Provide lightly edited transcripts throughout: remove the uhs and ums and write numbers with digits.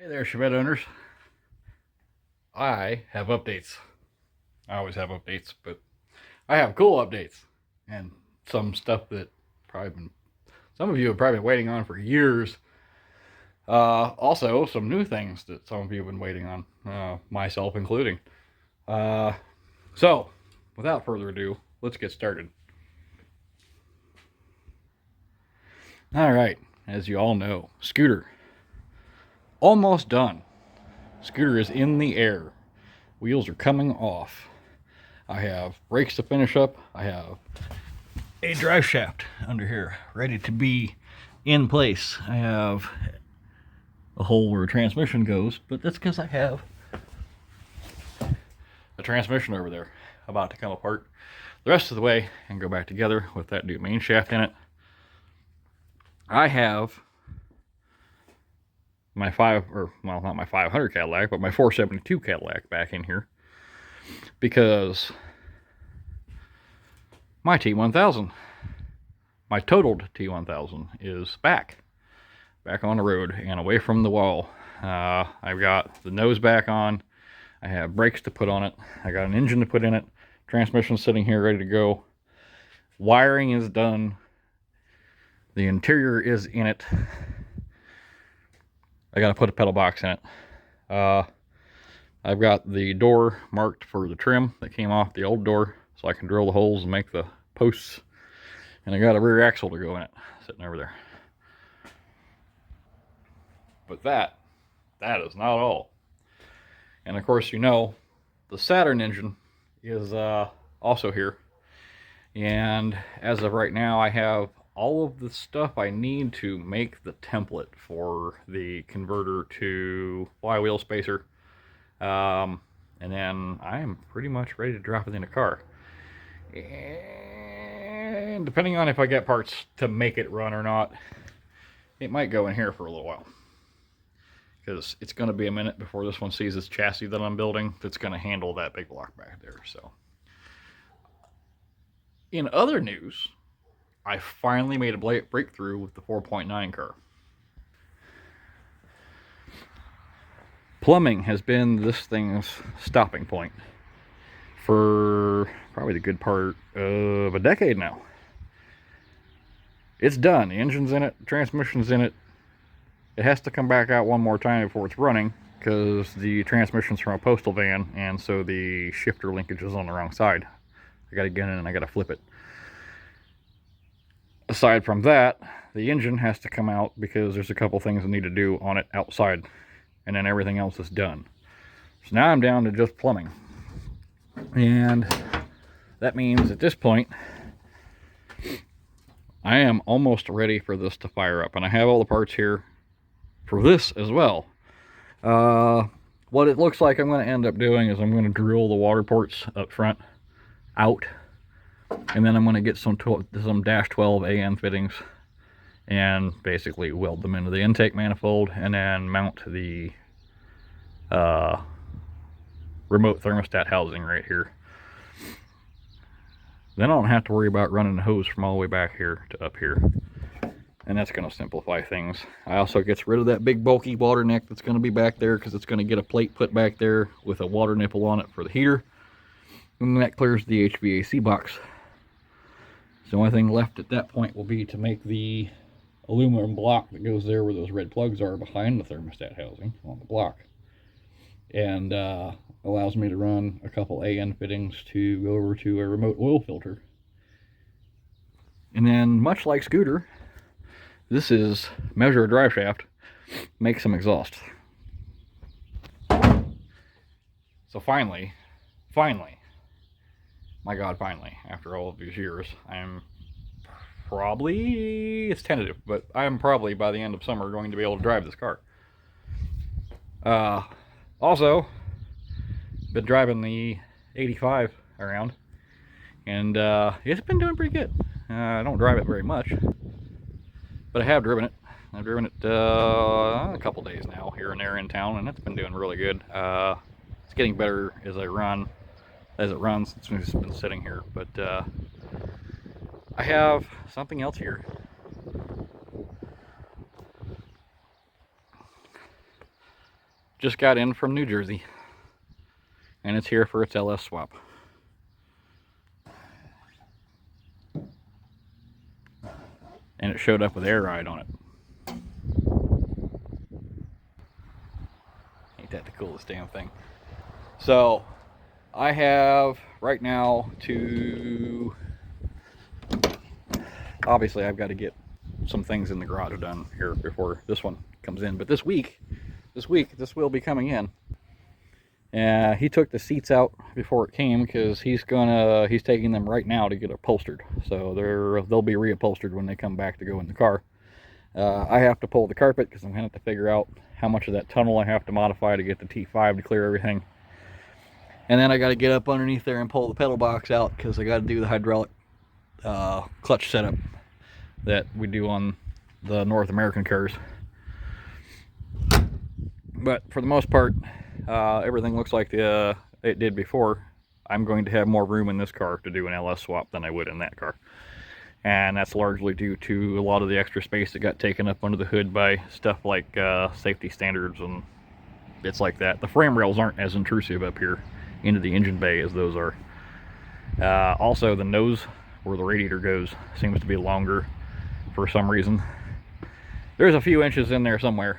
Hey there, Chevette owners. I have updates. I always have updates, but I have cool updates and some stuff that probably been some of you have probably been waiting on for years. Also, some new things that some of you have been waiting on, myself including. Uh, so, without further ado, let's get started. All right, as you all know, Scooter almost done. Scooter is in the air. Wheels are coming off. I have brakes to finish up. I have a drive shaft under here ready to be in place. I have a hole where a transmission goes, but that's because I have a transmission over there about to come apart the rest of the way and go back together with that new main shaft in it. I have my not my 500 Cadillac, but my 472 Cadillac back in here because my T1000, my totaled T1000 is back on the road and away from the wall. I've got the nose back on. I have brakes to put on it. I got an engine to put in it. Transmission sitting here ready to go. Wiring is done. The interior is in it. I got to put a pedal box in it. I've got the door marked for the trim that came off the old door, so I can drill the holes and make the posts. And I got a rear axle to go in it, sitting over there. But that is not all. And of course, you know, the Saturn engine is also here. And as of right now, I have all of the stuff I need to make the template for the converter to flywheel spacer. And then I am pretty much ready to drop it in a car. And depending on if I get parts to make it run or not, it might go in here for a little while. Because it's going to be a minute before this one sees this chassis that I'm building that's going to handle that big block back there. So, in other news, I finally made a breakthrough with the 4.9 car. Plumbing has been this thing's stopping point for probably the good part of a decade now. It's done. The engine's in it, the transmission's in it. It has to come back out one more time before it's running because the transmission's from a postal van, and so the shifter linkage is on the wrong side. I gotta get in and I gotta flip it. Aside from that, the engine has to come out because there's a couple things I need to do on it outside, and then everything else is done. So now I'm down to just plumbing. And that means at this point, I am almost ready for this to fire up. And I have all the parts here for this as well. What it looks like I'm going to end up doing is I'm going to drill the water ports up front out. And then I'm going to get some dash 12 AN fittings and basically weld them into the intake manifold and then mount the remote thermostat housing right here. Then I don't have to worry about running the hose from all the way back here to up here. And that's going to simplify things. I also gets rid of that big bulky water neck that's going to be back there because it's going to get a plate put back there with a water nipple on it for the heater. And that clears the HVAC box. So the only thing left at that point will be to make the aluminum block that goes there where those red plugs are behind the thermostat housing on the block. And allows me to run a couple AN fittings to go over to a remote oil filter. And then, much like Scooter, this is measure a drive shaft, make some exhaust. So finally, my God, finally, after all of these years, I'm probably, it's tentative, but I'm probably by the end of summer going to be able to drive this car. Also, been driving the 85 around, and it's been doing pretty good. I don't drive it very much, but I have driven it. I've driven it a couple days now here and there in town, and it's been doing really good. It's getting better as it runs. It's just been sitting here, but I have something else here. just got in from New Jersey, and it's here for its LS swap. And it showed up with air ride on it. Ain't that the coolest damn thing? So I have right now to, obviously I've got to get some things in the garage done here before this one comes in, but this week this will be coming in. He took the seats out before it came because he's taking them right now to get upholstered, so they'll be reupholstered when they come back to go in the car. I have to pull the carpet because I'm gonna have to figure out how much of that tunnel I have to modify to get the T5 to clear everything. And then I got to get up underneath there and pull the pedal box out because I got to do the hydraulic clutch setup that we do on the North American cars. But for the most part, everything looks like it did before. I'm going to have more room in this car to do an LS swap than I would in that car. And that's largely due to a lot of the extra space that got taken up under the hood by stuff like safety standards and bits like that. The frame rails aren't as intrusive up here into the engine bay as those are. Also, the nose where the radiator goes seems to be longer for some reason. There's a few inches in there somewhere,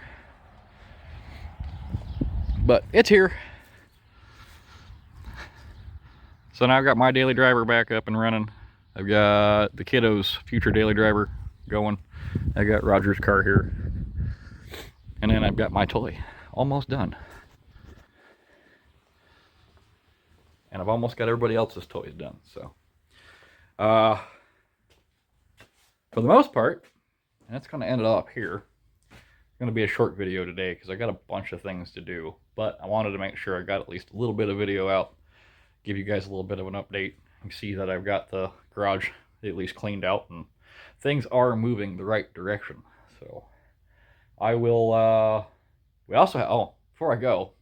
but it's here. So now I've got my daily driver back up and running. I've got the kiddos' future daily driver going. I got Roger's car here, and then I've got my toy almost done. And I've almost got everybody else's toys done. So for the most part, and that's going to end it off here. It's going to be a short video today because I got a bunch of things to do, but I wanted to make sure I got at least a little bit of video out, give you guys a little bit of an update. You see that I've got the garage at least cleaned out and things are moving the right direction. So I will, we also have, oh, before I go,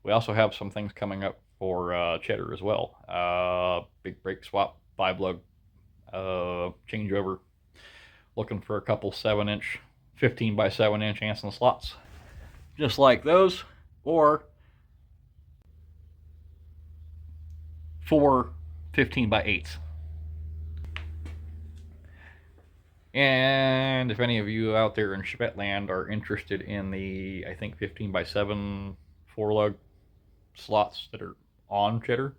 we also have some things coming up for Cheddar as well. Big brake swap, 5-lug changeover. Looking for a couple 7-inch, 15 by 7-inch Anson slots, just like those, or 4 15 by 8s. And if any of you out there in Chevette are interested in the, I think 15 by 7 4-lug slots that are on Cheddar,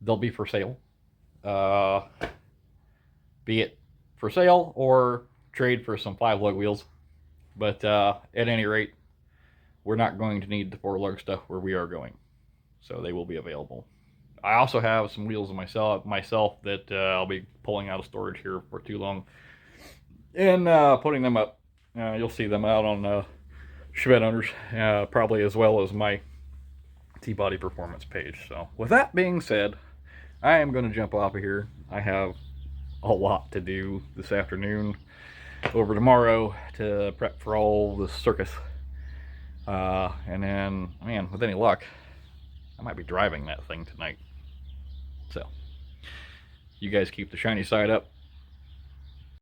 they'll be for sale. Be it for sale or trade for some 5-lug wheels. But at any rate, we're not going to need the 4-lug stuff where we are going, so they will be available. I also have some wheels of myself that I'll be pulling out of storage here for too long and putting them up. You'll see them out on Chevette Owners, probably as well as my T-Body Performance page. So with that being said, I am going to jump off of here. I have a lot to do this afternoon, over tomorrow, to prep for all the circus. And then, man, with any luck, I might be driving that thing tonight. So, you guys keep the shiny side up.